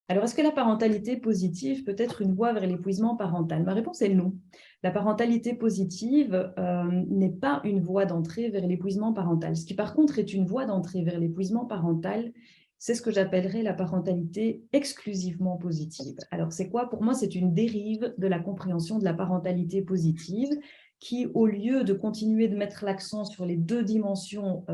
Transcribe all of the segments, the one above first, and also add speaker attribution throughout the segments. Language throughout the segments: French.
Speaker 1: Alors, est-ce que la parentalité positive peut être une voie vers l'épuisement parental? Ma réponse est non. La parentalité positive n'est pas une voie d'entrée vers l'épuisement parental. Ce qui, par contre, est une voie d'entrée vers l'épuisement parental, c'est ce que j'appellerais la parentalité exclusivement positive. Alors, c'est quoi? Pour moi, c'est une dérive de la compréhension de la parentalité positive qui, au lieu de continuer de mettre l'accent sur les deux dimensions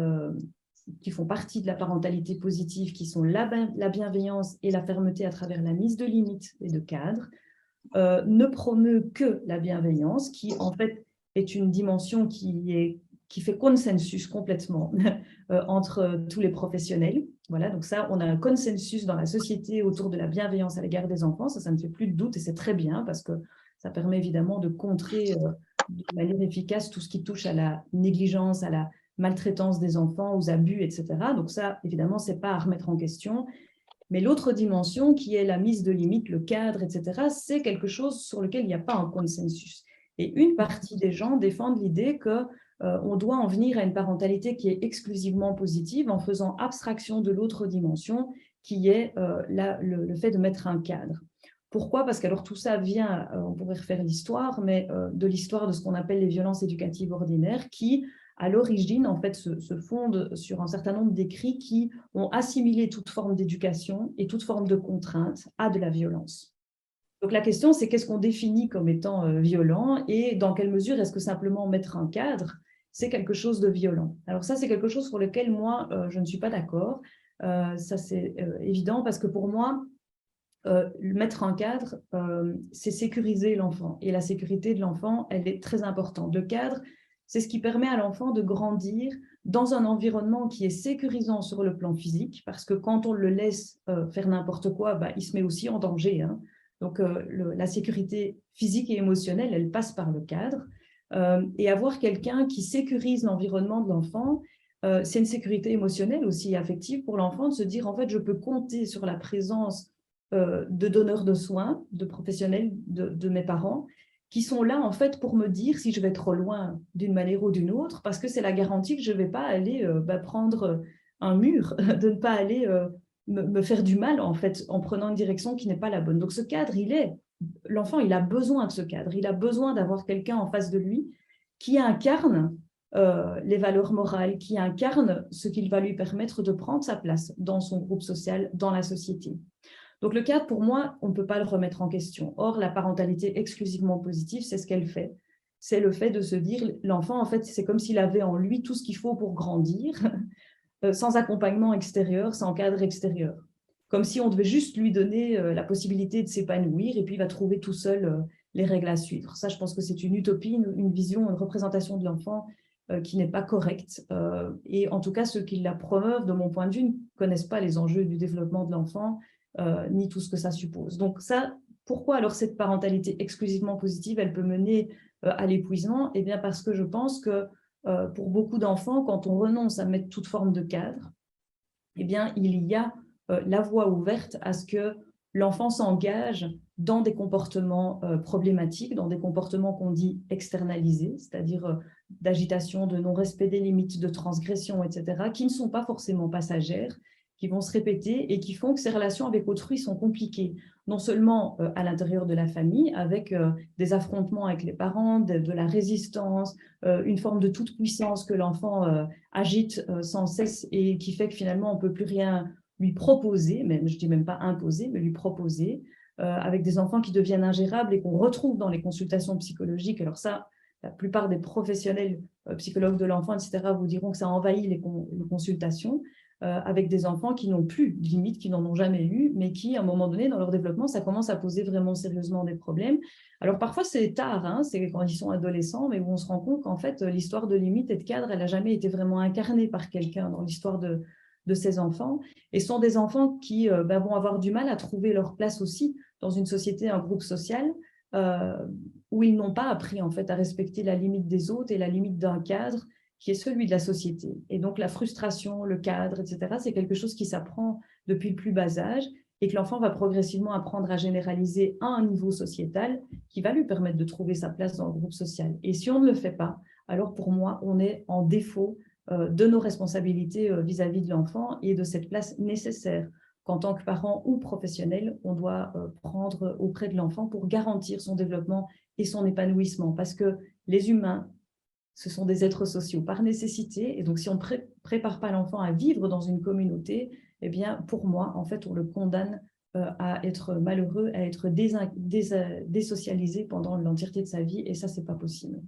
Speaker 1: qui font partie de la parentalité positive, qui sont la bienveillance et la fermeté à travers la mise de limites et de cadres, ne promeut que la bienveillance, qui en fait est une dimension qui fait consensus complètement entre tous les professionnels. Voilà, donc ça, on a un consensus dans la société autour de la bienveillance à l'égard des enfants. Ça ne fait plus de doute et c'est très bien parce que ça permet évidemment de contrer de manière efficace tout ce qui touche à la négligence, à la maltraitance des enfants, aux abus, etc. Donc ça, évidemment, ce n'est pas à remettre en question. Mais l'autre dimension, qui est la mise de limites, le cadre, etc., c'est quelque chose sur lequel il n'y a pas un consensus. Et une partie des gens défendent l'idée qu'on doit en venir à une parentalité qui est exclusivement positive en faisant abstraction de l'autre dimension, qui est le fait de mettre un cadre. Pourquoi? Parce que alors tout ça vient, on pourrait refaire l'histoire, mais de l'histoire de ce qu'on appelle les violences éducatives ordinaires, qui, à l'origine, en fait, se fondent sur un certain nombre d'écrits qui ont assimilé toute forme d'éducation et toute forme de contrainte à de la violence. Donc la question, c'est qu'est-ce qu'on définit comme étant violent et dans quelle mesure est-ce que simplement mettre un cadre, c'est quelque chose de violent. Alors ça, c'est quelque chose sur lequel moi, je ne suis pas d'accord. Ça, c'est évident parce que pour moi, mettre un cadre, c'est sécuriser l'enfant. Et la sécurité de l'enfant, elle est très importante. Le cadre, c'est ce qui permet à l'enfant de grandir dans un environnement qui est sécurisant sur le plan physique, parce que quand on le laisse faire n'importe quoi, bah, il se met aussi en danger. Hein. Donc, la sécurité physique et émotionnelle, elle passe par le cadre. Et avoir quelqu'un qui sécurise l'environnement de l'enfant, c'est une sécurité émotionnelle aussi affective pour l'enfant de se dire, en fait, je peux compter sur la présence de donneurs de soins, de professionnels, de mes parents, qui sont là en fait pour me dire si je vais trop loin d'une manière ou d'une autre, parce que c'est la garantie que je ne vais pas aller prendre un mur, de ne pas aller me faire du mal en fait en prenant une direction qui n'est pas la bonne. Donc ce cadre, l'enfant, il a besoin de ce cadre, il a besoin d'avoir quelqu'un en face de lui qui incarne les valeurs morales, qui incarne ce qu'il va lui permettre de prendre sa place dans son groupe social, dans la société. Donc le cadre, pour moi, on ne peut pas le remettre en question. Or, la parentalité exclusivement positive, c'est ce qu'elle fait. C'est le fait de se dire, l'enfant, en fait, c'est comme s'il avait en lui tout ce qu'il faut pour grandir, sans accompagnement extérieur, sans cadre extérieur. Comme si on devait juste lui donner la possibilité de s'épanouir et puis il va trouver tout seul les règles à suivre. Ça, je pense que c'est une utopie, une vision, une représentation de l'enfant qui n'est pas correcte. Et en tout cas, ceux qui la promeuvent, de mon point de vue, ne connaissent pas les enjeux du développement de l'enfant, ni tout ce que ça suppose. Donc ça, pourquoi alors cette parentalité exclusivement positive, elle peut mener à l'épuisement? Eh bien parce que je pense que pour beaucoup d'enfants, quand on renonce à mettre toute forme de cadre, eh bien il y a la voie ouverte à ce que l'enfant s'engage dans des comportements problématiques, dans des comportements qu'on dit externalisés, c'est-à-dire d'agitation, de non-respect des limites, de transgression, etc., qui ne sont pas forcément passagères, qui vont se répéter et qui font que ces relations avec autrui sont compliquées, non seulement à l'intérieur de la famille, avec des affrontements avec les parents, de la résistance, une forme de toute puissance que l'enfant agite sans cesse et qui fait que finalement on ne peut plus rien lui proposer, même, je ne dis même pas imposer, mais lui proposer, avec des enfants qui deviennent ingérables et qu'on retrouve dans les consultations psychologiques. Alors ça, la plupart des professionnels, psychologues de l'enfant, etc., vous diront que ça envahit les consultations, avec des enfants qui n'ont plus de limites, qui n'en ont jamais eu, mais qui, à un moment donné, dans leur développement, ça commence à poser vraiment sérieusement des problèmes. Alors parfois, c'est tard, hein, c'est quand ils sont adolescents, mais où on se rend compte qu'en fait, l'histoire de limites et de cadres, elle n'a jamais été vraiment incarnée par quelqu'un dans l'histoire de ces enfants. Et ce sont des enfants qui vont avoir du mal à trouver leur place aussi dans une société, un groupe social, où ils n'ont pas appris en fait à respecter la limite des autres et la limite d'un cadre qui est celui de la société. Et donc la frustration, le cadre, etc., c'est quelque chose qui s'apprend depuis le plus bas âge et que l'enfant va progressivement apprendre à généraliser à un niveau sociétal qui va lui permettre de trouver sa place dans le groupe social. Et si on ne le fait pas, alors pour moi, on est en défaut de nos responsabilités vis-à-vis de l'enfant et de cette place nécessaire qu'en tant que parent ou professionnel, on doit prendre auprès de l'enfant pour garantir son développement et son épanouissement. Parce que les humains, ce sont des êtres sociaux par nécessité. Et donc, si on ne prépare pas l'enfant à vivre dans une communauté, eh bien, pour moi, en fait, on le condamne à être malheureux, à être désocialisé pendant l'entièreté de sa vie. Et ça, ce n'est pas possible.